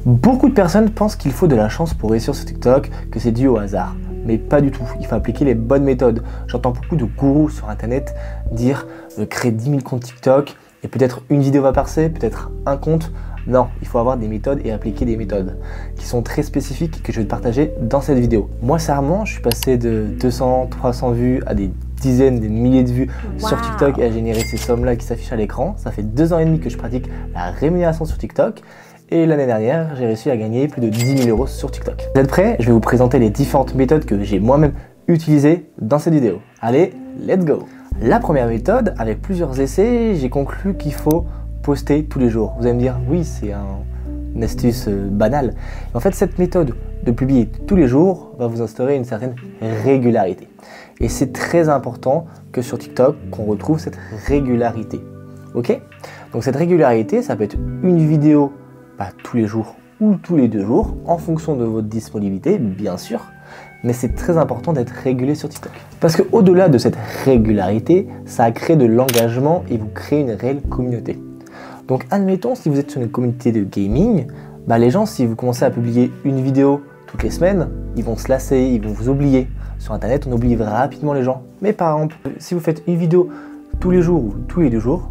Beaucoup de personnes pensent qu'il faut de la chance pour réussir sur TikTok, que c'est dû au hasard. Mais pas du tout, il faut appliquer les bonnes méthodes. J'entends beaucoup de gourous sur internet dire créer 10 000 comptes TikTok et peut-être une vidéo va passer, peut-être un compte. Non, il faut avoir des méthodes et appliquer des méthodes qui sont très spécifiques que je vais te partager dans cette vidéo. Moi, sincèrement, je suis passé de 200, 300 vues à des dizaines, des milliers de vues sur TikTok et à générer ces sommes-là qui s'affichent à l'écran. Ça fait 2 ans et demi que je pratique la rémunération sur TikTok. Et l'année dernière, j'ai réussi à gagner plus de 10 000 € sur TikTok. Vous êtes prêts? Je vais vous présenter les différentes méthodes que j'ai moi-même utilisées dans cette vidéo. Allez, let's go! La première méthode, avec plusieurs essais, j'ai conclu qu'il faut poster tous les jours. Vous allez me dire, oui, c'est une astuce banale. En fait, cette méthode de publier tous les jours va vous instaurer une certaine régularité. Et c'est très important que sur TikTok, qu'on retrouve cette régularité. Ok? Donc cette régularité, ça peut être une vidéo pas tous les jours ou tous les 2 jours, en fonction de votre disponibilité, bien sûr. Mais c'est très important d'être régulier sur TikTok. Parce qu'au-delà de cette régularité, ça crée de l'engagement et vous créez une réelle communauté. Donc admettons, si vous êtes sur une communauté de gaming, les gens, si vous commencez à publier une vidéo toutes les semaines, ils vont se lasser, ils vont vous oublier. Sur internet, on oublie rapidement les gens. Mais par exemple, si vous faites une vidéo tous les jours ou tous les 2 jours,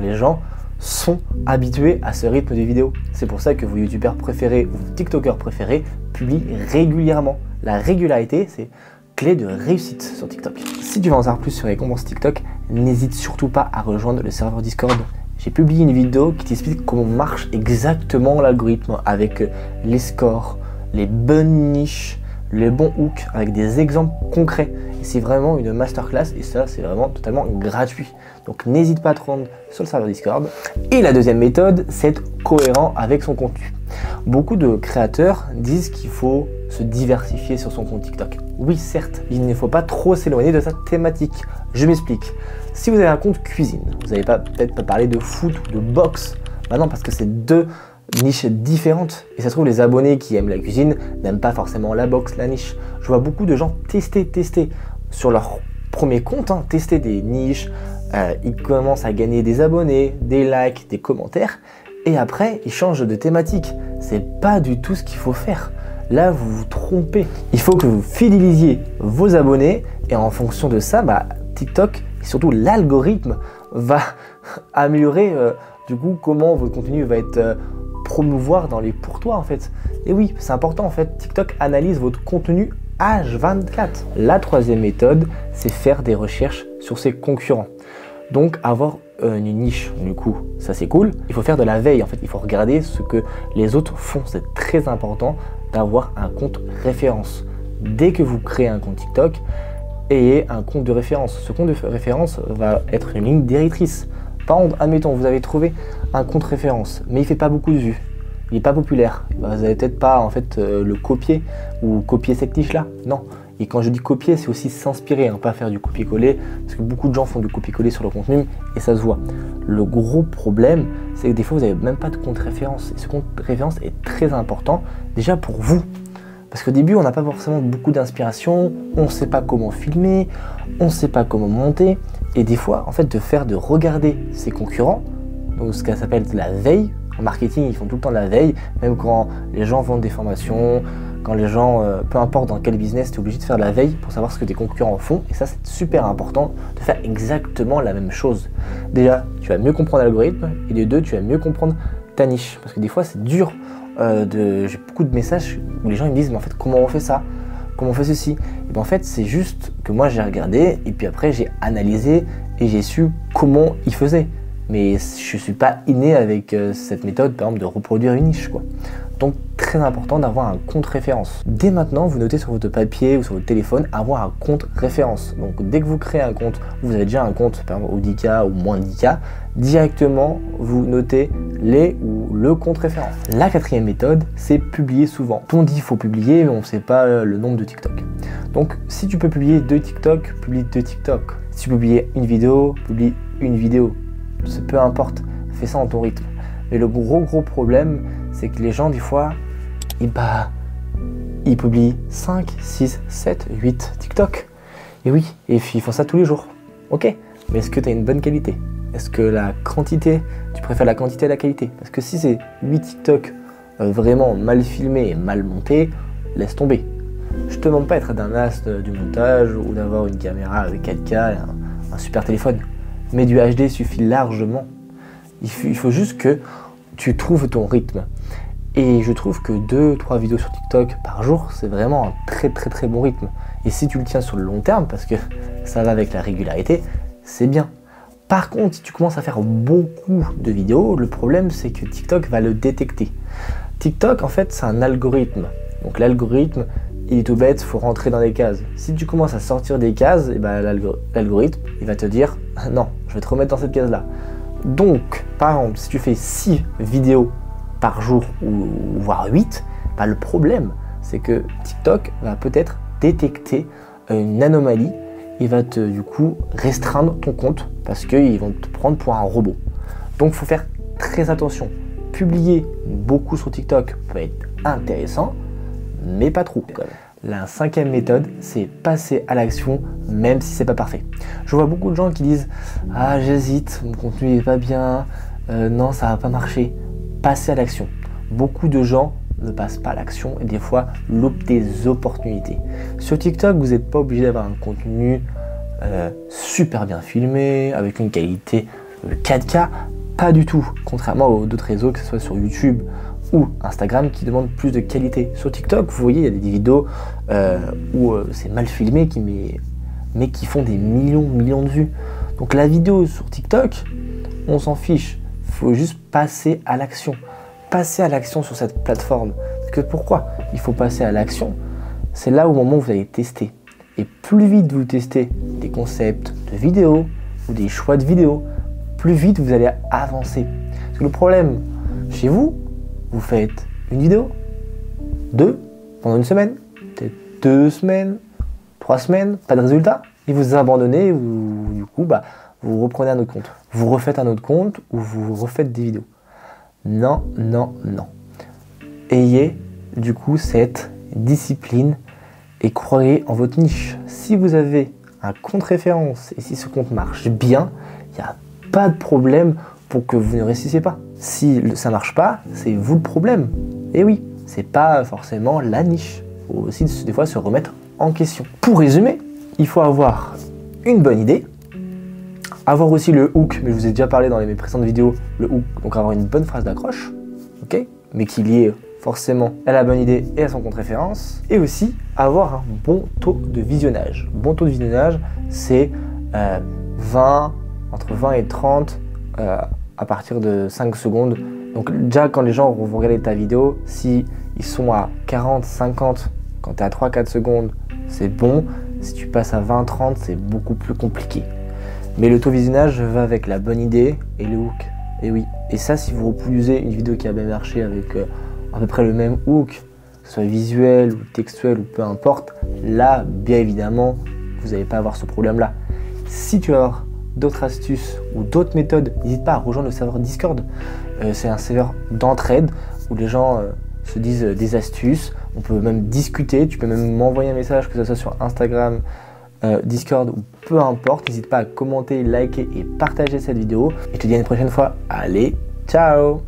les gens sont habitués à ce rythme de vidéo. C'est pour ça que vos youtubeurs préférés ou vos tiktokers préférés publient régulièrement. La régularité, c'est clé de réussite sur TikTok. Si tu veux en savoir plus sur les récompenses TikTok, n'hésite surtout pas à rejoindre le serveur Discord. J'ai publié une vidéo qui t'explique comment marche exactement l'algorithme avec les scores, les bonnes niches, les bons hooks avec des exemples concrets. Et c'est vraiment une masterclass et ça, c'est vraiment totalement gratuit. Donc n'hésite pas à te rendre sur le serveur Discord. Et la deuxième méthode, c'est être cohérent avec son contenu. Beaucoup de créateurs disent qu'il faut se diversifier sur son compte TikTok. Oui, certes, il ne faut pas trop s'éloigner de sa thématique. Je m'explique. Si vous avez un compte cuisine, vous n'allez peut-être pas parler de foot ou de boxe. Non, parce que c'est 2 niches différentes. Et ça se trouve, les abonnés qui aiment la cuisine n'aiment pas forcément la boxe, la niche. Je vois beaucoup de gens tester sur leur premier compte, tester des niches. Ils commencent à gagner des abonnés, des likes, des commentaires. Et après, ils changent de thématique. C'est pas du tout ce qu'il faut faire. Là, vous vous trompez. Il faut que vous fidélisiez vos abonnés. Et en fonction de ça, TikTok, et surtout l'algorithme, va améliorer du coup comment votre contenu va être promouvoir dans les pour toi en fait. Et oui, c'est important en fait, TikTok analyse votre contenu H24. La troisième méthode, c'est faire des recherches sur ses concurrents. Donc avoir une niche, du coup, ça c'est cool. Il faut faire de la veille en fait, il faut regarder ce que les autres font. C'est très important d'avoir un compte référence. Dès que vous créez un compte TikTok, ayez un compte de référence. Ce compte de référence va être une ligne directrice. Par exemple, admettons, vous avez trouvé un compte référence, mais il ne fait pas beaucoup de vues. Il n'est pas populaire. Vous n'allez peut-être pas en fait le copier ou copier cette niche-là. Non. Et quand je dis copier, c'est aussi s'inspirer, pas faire du copier-coller, parce que beaucoup de gens font du copier-coller sur le contenu et ça se voit. Le gros problème, c'est que des fois, vous n'avez même pas de compte référence. Et ce compte référence est très important, déjà pour vous. Parce qu'au début, on n'a pas forcément beaucoup d'inspiration, on ne sait pas comment filmer, on ne sait pas comment monter. Et des fois, en fait, de regarder ses concurrents, donc ce qu'elle s'appelle la veille. En marketing, ils font tout le temps la veille, même quand les gens vendent des formations, quand les gens, peu importe dans quel business, tu es obligé de faire de la veille pour savoir ce que tes concurrents font. Et ça, c'est super important de faire exactement la même chose. Déjà, tu vas mieux comprendre l'algorithme, et de 2, tu vas mieux comprendre ta niche. Parce que des fois, c'est dur. J'ai beaucoup de messages où les gens ils me disent, mais en fait, comment on fait ça? Comment on fait ceci? Et bien en fait, c'est juste que moi, j'ai regardé, et puis après, j'ai analysé, et j'ai su comment ils faisaient. Mais je ne suis pas inné avec cette méthode, par exemple, de reproduire une niche, quoi. Donc, très important d'avoir un compte référence. Dès maintenant, vous notez sur votre papier ou sur votre téléphone, avoir un compte référence. Donc, dès que vous créez un compte, vous avez déjà un compte, par exemple, au 10K ou moins 10K, directement, vous notez les ou le compte référence. La quatrième méthode, c'est publier souvent. On dit qu'il faut publier, mais on ne sait pas le nombre de TikTok. Donc, si tu peux publier 2 TikTok, publie 2 TikTok. Si tu peux publier une vidéo, publie une vidéo. Peu importe, fais ça en ton rythme. Mais le gros problème, c'est que les gens, des fois, ils publient 5, 6, 7, 8 TikTok. Et oui, et puis ils font ça tous les jours. Ok, mais est-ce que tu as une bonne qualité? Est-ce que la quantité, tu préfères la quantité à la qualité? Parce que si c'est 8 TikTok vraiment mal filmé et mal monté, laisse tomber. Je te demande pas d'être d'un as du montage ou d'avoir une caméra avec 4K et un super téléphone. Mais du HD suffit largement. Il faut juste que tu trouves ton rythme. Et je trouve que 2-3 vidéos sur TikTok par jour, c'est vraiment un très bon rythme. Et si tu le tiens sur le long terme, parce que ça va avec la régularité, c'est bien. Par contre, si tu commences à faire beaucoup de vidéos, le problème c'est que TikTok va le détecter. TikTok, en fait, c'est un algorithme. Donc l'algorithme, il est tout bête, il faut rentrer dans des cases. Si tu commences à sortir des cases, et ben, l'algorithme, il va te dire « Non, je vais te remettre dans cette case-là ». Donc, par exemple, si tu fais 6 vidéos par jour, ou voire 8, bah, le problème, c'est que TikTok va peut-être détecter une anomalie. Il va du coup restreindre ton compte parce qu'ils vont te prendre pour un robot. Donc, il faut faire très attention. Publier beaucoup sur TikTok peut être intéressant, mais pas trop. La 5e méthode, c'est passer à l'action, même si c'est pas parfait. Je vois beaucoup de gens qui disent « Ah, j'hésite, mon contenu n'est pas bien, non, ça va pas marcher ». Passer à l'action. Beaucoup de gens ne passent pas à l'action et des fois loupent des opportunités. Sur TikTok, vous n'êtes pas obligé d'avoir un contenu super bien filmé, avec une qualité 4K, pas du tout. Contrairement aux d'autres réseaux, que ce soit sur YouTube ou Instagram, qui demandent plus de qualité. Sur TikTok, vous voyez, il y a des vidéos où c'est mal filmé, mais qui font des millions de vues. Donc la vidéo sur TikTok, on s'en fiche. Il faut juste passer à l'action. Passer à l'action sur cette plateforme. Parce que pourquoi il faut passer à l'action? C'est là au moment où vous allez tester. Et plus vite vous testez des concepts de vidéos ou des choix de vidéos, plus vite vous allez avancer. Parce que le problème, chez vous, vous faites une vidéo, 2, pendant une semaine, peut-être 2 semaines, 3 semaines, pas de résultat, et vous abandonnez, du coup, vous reprenez un autre compte. Vous refaites un autre compte ou vous refaites des vidéos. Non. Ayez du coup cette discipline et croyez en votre niche. Si vous avez un compte référence et si ce compte marche bien, il n'y a pas de problème pour que vous ne réussissiez pas. Si ça ne marche pas, c'est vous le problème. Et oui, c'est pas forcément la niche. Il faut aussi des fois se remettre en question. Pour résumer, il faut avoir une bonne idée, avoir aussi le hook, mais je vous ai déjà parlé dans mes précédentes vidéos, le hook, donc avoir une bonne phrase d'accroche, ok, mais qui est liée forcément à la bonne idée et à son compte référence, et aussi avoir un bon taux de visionnage. Bon taux de visionnage, c'est entre 20 et 30 à partir de 5 secondes. Donc déjà quand les gens vont regarder ta vidéo, si ils sont à 40, 50, quand tu es à 3-4 secondes, c'est bon. Si tu passes à 20-30, c'est beaucoup plus compliqué. Mais le taux de visionnage va avec la bonne idée et le hook. Et oui. Et ça, si vous reproduisez une vidéo qui a bien marché avec à peu près le même hook, que ce soit visuel ou textuel ou peu importe, là, bien évidemment, vous n'allez pas avoir ce problème-là. Si tu veux avoir d'autres astuces ou d'autres méthodes, n'hésite pas à rejoindre le serveur Discord. C'est un serveur d'entraide où les gens se disent des astuces. On peut même discuter. Tu peux même m'envoyer un message, que ce soit sur Instagram, Discord ou peu importe. N'hésite pas à commenter, liker et partager cette vidéo. Et je te dis à une prochaine fois. Allez, ciao!